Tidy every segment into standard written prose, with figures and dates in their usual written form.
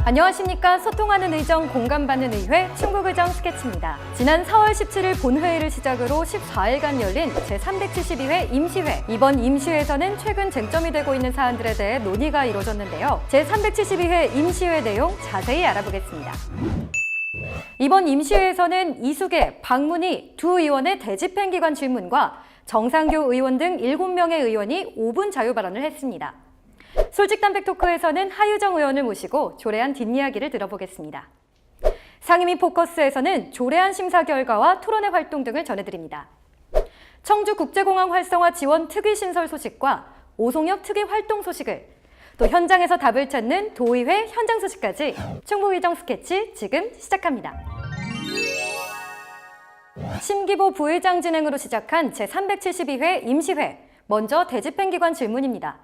안녕하십니까. 소통하는 의정, 공감받는 의회, 충북의정 스케치입니다. 지난 4월 17일 본회의를 시작으로 14일간 열린 제372회 임시회. 이번 임시회에서는 최근 쟁점이 되고 있는 사안들에 대해 논의가 이루어졌는데요. 제372회 임시회 내용 자세히 알아보겠습니다. 이번 임시회에서는 이수계, 박문희 두 의원의 대집행기관 질문과 정상교 의원 등 7명의 의원이 5분 자유발언을 했습니다. 솔직담백 토크에서는 하유정 의원을 모시고 조례안 뒷이야기를 들어보겠습니다. 상임위 포커스에서는 조례안 심사 결과와 토론회 활동 등을 전해드립니다. 청주국제공항 활성화 지원 특위 신설 소식과 오송역 특위 활동 소식을, 또 현장에서 답을 찾는 도의회 현장 소식까지 충북의정 스케치 지금 시작합니다. 심기보 부의장 진행으로 시작한 제372회 임시회. 먼저 대집행기관 질문입니다.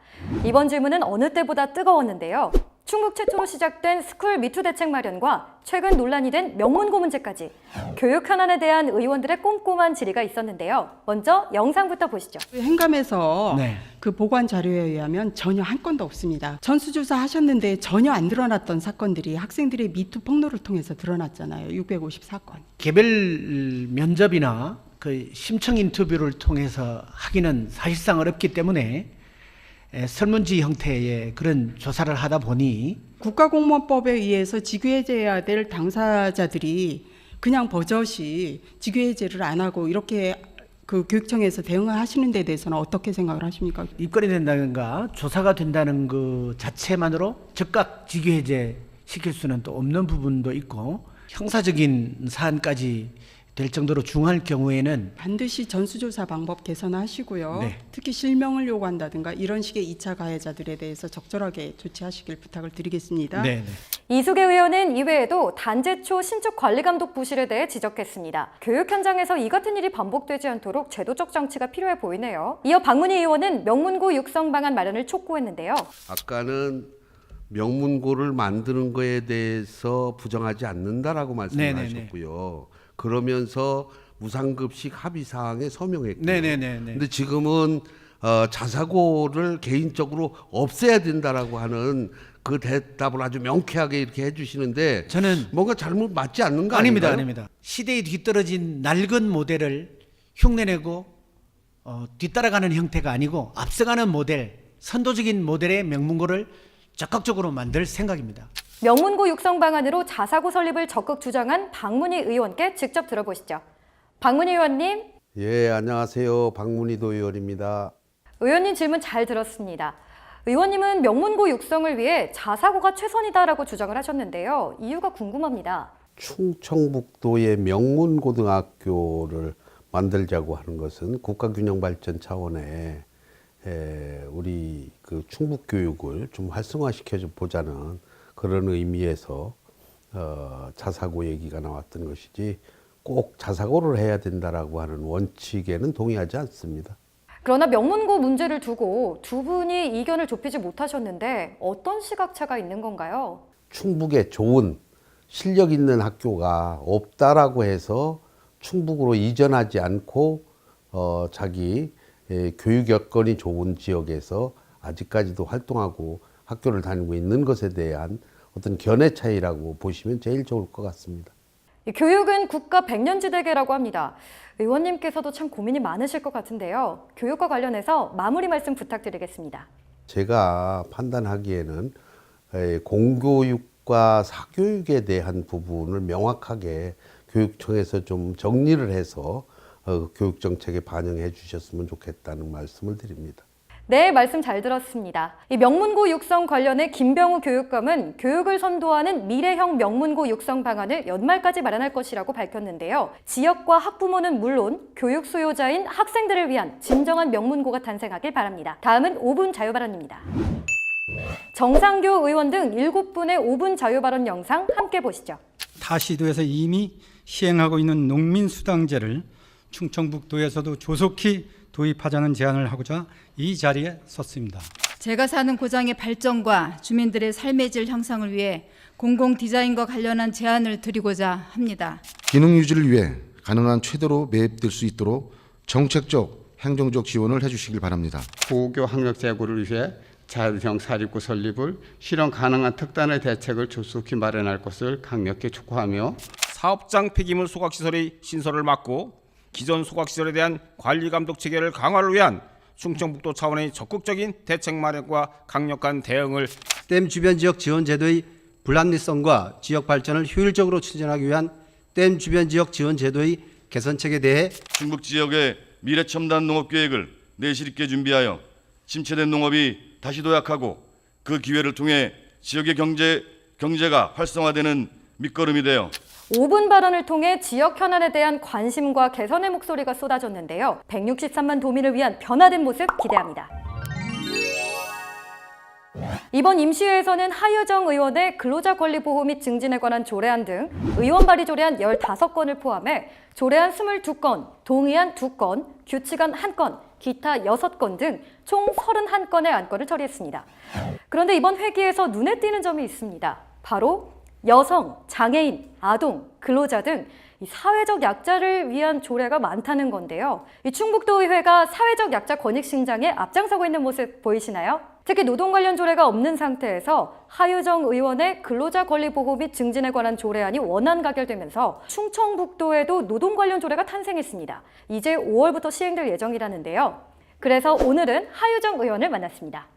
이번 질문은 어느 때보다 뜨거웠는데요. 충북 최초로 시작된 스쿨 미투 대책 마련과 최근 논란이 된 명문고 문제까지 교육 현안에 대한 의원들의 꼼꼼한 질의가 있었는데요. 먼저 영상부터 보시죠. 행감에서 그 보관 자료에 의하면 전혀 한 건도 없습니다. 전수조사 하셨는데 전혀 안 드러났던 사건들이 학생들의 미투 폭로를 통해서 드러났잖아요. 654건. 개별 면접이나 그 심층 인터뷰를 통해서 하기는 사실상 어렵기 때문에 설문지 형태의 그런 조사를 하다 보니 국가공무원법에 의해서 직위해제해야 될 당사자들이 그냥 버젓이 직위해제를 안 하고 이렇게 그 교육청에서 대응을 하시는 데 대해서는 어떻게 생각을 하십니까? 입건이 된다든가 조사가 된다는 그 자체만으로 즉각 직위해제 시킬 수는 또 없는 부분도 있고 형사적인 사안까지 될 정도로 중요할 경우에는 반드시 전수조사 방법 개선하시고요. 네. 특히 실명을 요구한다든가 이런 식의 2차 가해자들에 대해서 적절하게 조치하시길 부탁을 드리겠습니다. 네. 이수계 의원은 이외에도 단제초 신축 관리감독 부실에 대해 지적했습니다. 교육 현장에서 이 같은 일이 반복되지 않도록 제도적 장치가 필요해 보이네요. 이어 박문희 의원은 명문고 육성 방안 마련을 촉구했는데요. 아까는 명문고를 만드는 거에 대해서 부정하지 않는다라고 말씀하셨고요. 그러면서 무상급식 합의사항에 서명했고요. 근데 지금은 자사고를 개인적으로 없애야 된다라고 하는 그 대답을 아주 명쾌하게 이렇게 해주시는데 저는 뭔가 잘못 맞지 않는 거 아닙니다. 아닌가요? 아닙니다. 시대에 뒤떨어진 낡은 모델을 흉내내고 뒤따라가는 형태가 아니고 앞서가는 모델, 선도적인 모델의 명문고를 적극적으로 만들 생각입니다. 명문고 육성 방안으로 자사고 설립을 적극 주장한 박문희 의원께 직접 들어보시죠. 박문희 의원님. 예, 안녕하세요. 박문희도 의원입니다. 의원님 질문 잘 들었습니다. 의원님은 명문고 육성을 위해 자사고가 최선이다라고 주장을 하셨는데요. 이유가 궁금합니다. 충청북도의 명문고등학교를 만들자고 하는 것은 국가균형발전 차원의 우리 그 충북교육을 좀 활성화시켜 보자는 그런 의미에서 자사고 얘기가 나왔던 것이지 꼭 자사고를 해야 된다라고 하는 원칙에는 동의하지 않습니다. 그러나 명문고 문제를 두고 두 분이 이견을 좁히지 못하셨는데 어떤 시각차가 있는 건가요? 충북에 좋은 실력 있는 학교가 없다라고 해서 충북으로 이전하지 않고 자기 교육 여건이 좋은 지역에서 아직까지도 활동하고 학교를 다니고 있는 것에 대한 어떤 견해 차이라고 보시면 제일 좋을 것 같습니다. 교육은 국가 백년지대계라고 합니다. 의원님께서도 참 고민이 많으실 것 같은데요. 교육과 관련해서 마무리 말씀 부탁드리겠습니다. 제가 판단하기에는 공교육과 사교육에 대한 부분을 명확하게 교육청에서 좀 정리를 해서 교육정책에 반영해 주셨으면 좋겠다는 말씀을 드립니다. 네, 말씀 잘 들었습니다. 이 명문고 육성 관련해 김병우 교육감은 교육을 선도하는 미래형 명문고 육성 방안을 연말까지 마련할 것이라고 밝혔는데요. 지역과 학부모는 물론 교육 수요자인 학생들을 위한 진정한 명문고가 탄생하길 바랍니다. 다음은 5분 자유발언입니다. 정상교 의원 등 7분의 5분 자유발언 영상 함께 보시죠. 타 시도에서 이미 시행하고 있는 농민수당제를 충청북도에서도 조속히 도입하자는 제안을 하고자 이 자리에 섰습니다. 제가 사는 고장의 발전과 주민들의 삶의 질 향상을 위해 공공 디자인과 관련한 제안을 드리고자 합니다. 기능 유지를 위해 가능한 최대로 매입될 수 있도록 정책적, 행정적 지원을 해주시길 바랍니다. 고교 학력 제고를 위해 자율형 사립고 설립을 실현 가능한 특단의 대책을 조속히 마련할 것을 강력히 촉구하며 사업장 폐기물 소각시설의 신설을 막고 기존 소각시설에 대한 관리 감독 체계를 강화를 위한 충청북도 차원의 적극적인 대책 마련과 강력한 대응을 댐 주변 지역 지원 제도의 불합리성과 지역 발전을 효율적으로 추진하기 위한 댐 주변 지역 지원 제도의 개선책에 대해 충북 지역의 미래 첨단 농업 계획을 내실 있게 준비하여 침체된 농업이 다시 도약하고 그 기회를 통해 지역의 경제가 활성화되는 밑거름이 되어 5분 발언을 통해 지역 현안에 대한 관심과 개선의 목소리가 쏟아졌는데요. 163만 도민을 위한 변화된 모습 기대합니다. 이번 임시회에서는 하유정 의원의 근로자 권리 보호 및 증진에 관한 조례안 등 의원 발의 조례안 15건을 포함해 조례안 22건, 동의안 2건, 규칙안 1건, 기타 6건 등 총 31건의 안건을 처리했습니다. 그런데 이번 회기에서 눈에 띄는 점이 있습니다. 바로 여성, 장애인, 아동, 근로자 등 이 사회적 약자를 위한 조례가 많다는 건데요. 이 충북도의회가 사회적 약자 권익 신장에 앞장서고 있는 모습 보이시나요? 특히 노동 관련 조례가 없는 상태에서 하유정 의원의 근로자 권리 보호 및 증진에 관한 조례안이 원안 가결되면서 충청북도에도 노동 관련 조례가 탄생했습니다. 이제 5월부터 시행될 예정이라는데요. 그래서 오늘은 하유정 의원을 만났습니다.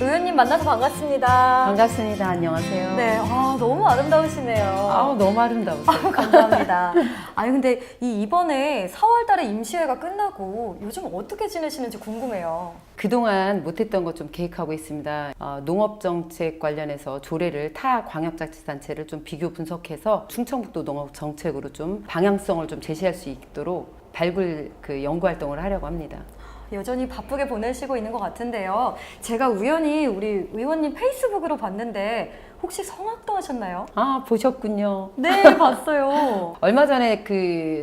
의원님 만나서 반갑습니다. 반갑습니다. 안녕하세요. 네, 너무 아름다우시네요. 너무 아름다우세요. 감사합니다. 아니 근데 이번에 4월 달에 임시회가 끝나고 요즘 어떻게 지내시는지 궁금해요. 그동안 못했던 거 좀 계획하고 있습니다. 농업정책 관련해서 조례를 타 광역자치단체를 좀 비교 분석해서 충청북도 농업정책으로 좀 방향성을 좀 제시할 수 있도록 발굴 연구활동을 하려고 합니다. 여전히 바쁘게 보내시고 있는 것 같은데요. 제가 우연히 우리 의원님 페이스북으로 봤는데 혹시 성악도 하셨나요? 보셨군요. 네, 봤어요. 얼마 전에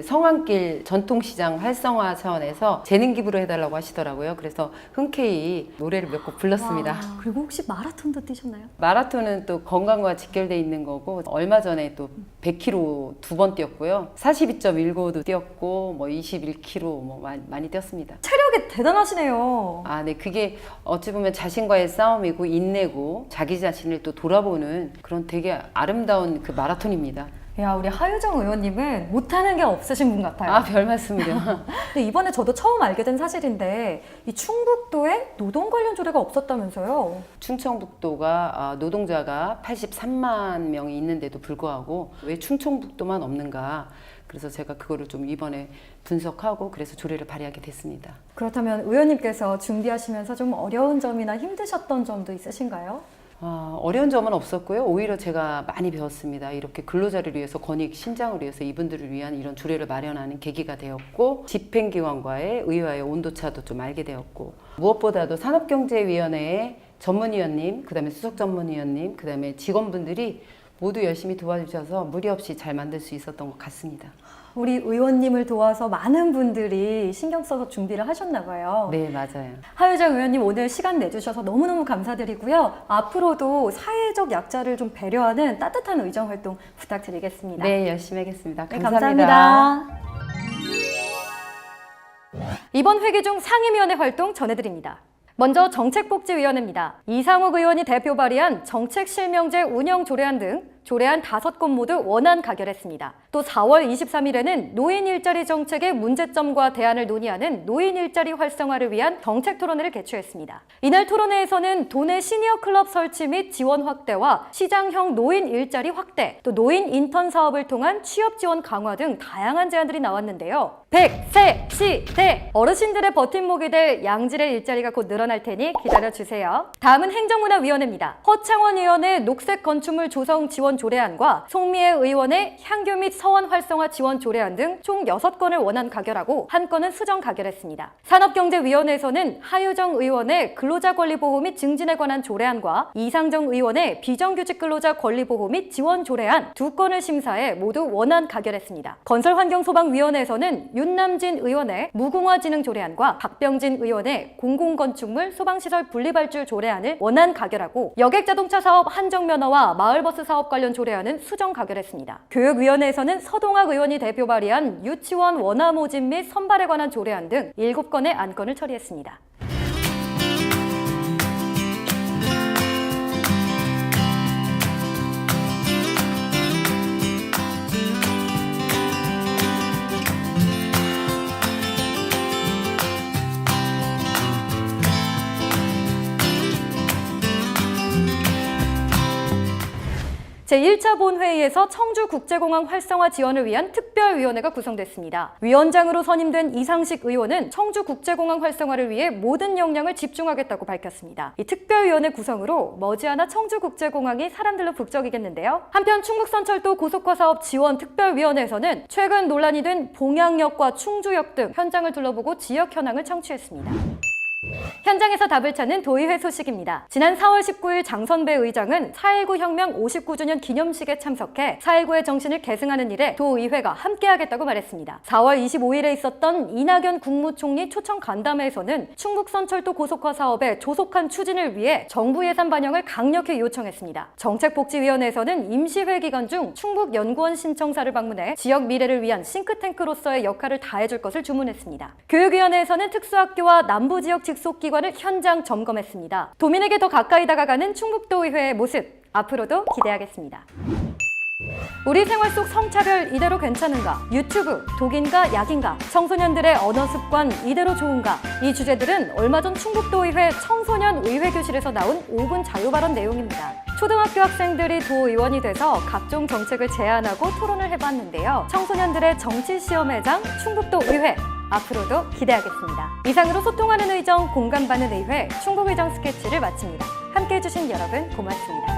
성안길 전통시장 활성화 차원에서 재능 기부를 해달라고 하시더라고요. 그래서 흔쾌히 노래를 몇 곡 불렀습니다. 그리고 혹시 마라톤도 뛰셨나요? 마라톤은 또 건강과 직결돼 있는 거고 얼마 전에 또 100km 2번 뛰었고요. 42.19도 뛰었고 21km 많이 뛰었습니다. 체력이 대단하시네요. 네, 그게 어찌 보면 자신과의 싸움이고 인내고 자기 자신을 또 돌아보는 그런 되게 아름다운 마라톤입니다. 야, 우리 하유정 의원님은 못하는 게 없으신 분 같아요. 별 말씀을요. 근데 이번에 저도 처음 알게 된 사실인데 이 충북도에 노동 관련 조례가 없었다면서요? 충청북도가 노동자가 83만 명이 있는데도 불구하고 왜 충청북도만 없는가? 그래서 제가 그거를 좀 이번에 분석하고 그래서 조례를 발의하게 됐습니다. 그렇다면 의원님께서 준비하시면서 좀 어려운 점이나 힘드셨던 점도 있으신가요? 어려운 점은 없었고요. 오히려 제가 많이 배웠습니다. 이렇게 근로자를 위해서 권익 신장을 위해서 이분들을 위한 이런 조례를 마련하는 계기가 되었고 집행기관과의 의회와의 온도차도 좀 알게 되었고 무엇보다도 산업경제위원회의 전문위원님, 그다음에 수석전문위원님, 그다음에 직원분들이 모두 열심히 도와주셔서 무리 없이 잘 만들 수 있었던 것 같습니다. 우리 의원님을 도와서 많은 분들이 신경 써서 준비를 하셨나 봐요. 네, 맞아요. 하유정 의원님 오늘 시간 내주셔서 너무너무 감사드리고요. 앞으로도 사회적 약자를 좀 배려하는 따뜻한 의정활동 부탁드리겠습니다. 네, 열심히 하겠습니다. 네, 감사합니다. 감사합니다. 이번 회기 중 상임위원회 활동 전해드립니다. 먼저 정책복지위원회입니다. 이상욱 의원이 대표 발의한 정책실명제 운영 조례안 등 조례안 5건 모두 원안 가결했습니다. 또 4월 23일에는 노인 일자리 정책의 문제점과 대안을 논의하는 노인 일자리 활성화를 위한 정책 토론회를 개최했습니다. 이날 토론회에서는 도내 시니어 클럽 설치 및 지원 확대와 시장형 노인 일자리 확대, 또 노인 인턴 사업을 통한 취업 지원 강화 등 다양한 제안들이 나왔는데요. 100세 시대! 어르신들의 버팀목이 될 양질의 일자리가 곧 늘어날 테니 기다려주세요. 다음은 행정문화위원회입니다. 허창원 의원의 녹색 건축물 조성 지원 조례안과 송미애 의원의 향교 및 서원 활성화 지원 조례안 등 총 6건을 원안 가결하고 1건은 수정 가결했습니다. 산업경제위원회에서는 하유정 의원의 근로자 권리 보호 및 증진에 관한 조례안과 이상정 의원의 비정규직 근로자 권리 보호 및 지원 조례안 2건을 심사해 모두 원안 가결했습니다. 건설환경소방위원회에서는 윤남진 의원의 무궁화 진흥 조례안과 박병진 의원의 공공건축물 소방시설 분리발주 조례안을 원안 가결하고 여객자동차 사업 한정면허와 마을버스 사업 관련 조례안은 수정 가결했습니다. 교육위원회에서는 서동학 의원이 대표 발의한 유치원 원화 모집 및 선발에 관한 조례안 등 7건의 안건을 처리했습니다. 제1차 본회의에서 청주국제공항 활성화 지원을 위한 특별위원회가 구성됐습니다. 위원장으로 선임된 이상식 의원은 청주국제공항 활성화를 위해 모든 역량을 집중하겠다고 밝혔습니다. 이 특별위원회 구성으로 머지않아 청주국제공항이 사람들로 북적이겠는데요. 한편 충북선철도 고속화 사업 지원 특별위원회에서는 최근 논란이 된 봉양역과 충주역 등 현장을 둘러보고 지역 현황을 청취했습니다. 현장에서 답을 찾는 도의회 소식입니다. 지난 4월 19일 장선배 의장은 4.19 혁명 59주년 기념식에 참석해 4.19의 정신을 계승하는 일에 도의회가 함께하겠다고 말했습니다. 4월 25일에 있었던 이낙연 국무총리 초청 간담회에서는 충북선철도 고속화 사업의 조속한 추진을 위해 정부 예산 반영을 강력히 요청했습니다. 정책복지위원회에서는 임시회 기간 중 충북연구원 신청사를 방문해 지역 미래를 위한 싱크탱크로서의 역할을 다해줄 것을 주문했습니다. 교육위원회에서는 특수학교와 남부지역 직속기관을 현장 점검했습니다. 도민에게 더 가까이 다가가는 충북도의회의 모습, 앞으로도 기대하겠습니다. 우리 생활 속 성차별 이대로 괜찮은가? 유튜브, 독인가 약인가? 청소년들의 언어 습관 이대로 좋은가? 이 주제들은 얼마 전 충북도의회 청소년의회교실에서 나온 5분 자유발언 내용입니다. 초등학교 학생들이 도의원이 돼서 각종 정책을 제안하고 토론을 해봤는데요. 청소년들의 정치시험의 장 충북도의회, 앞으로도 기대하겠습니다. 이상으로 소통하는 의정, 공감받는 의회, 충북의정 스케치를 마칩니다. 함께해 주신 여러분 고맙습니다.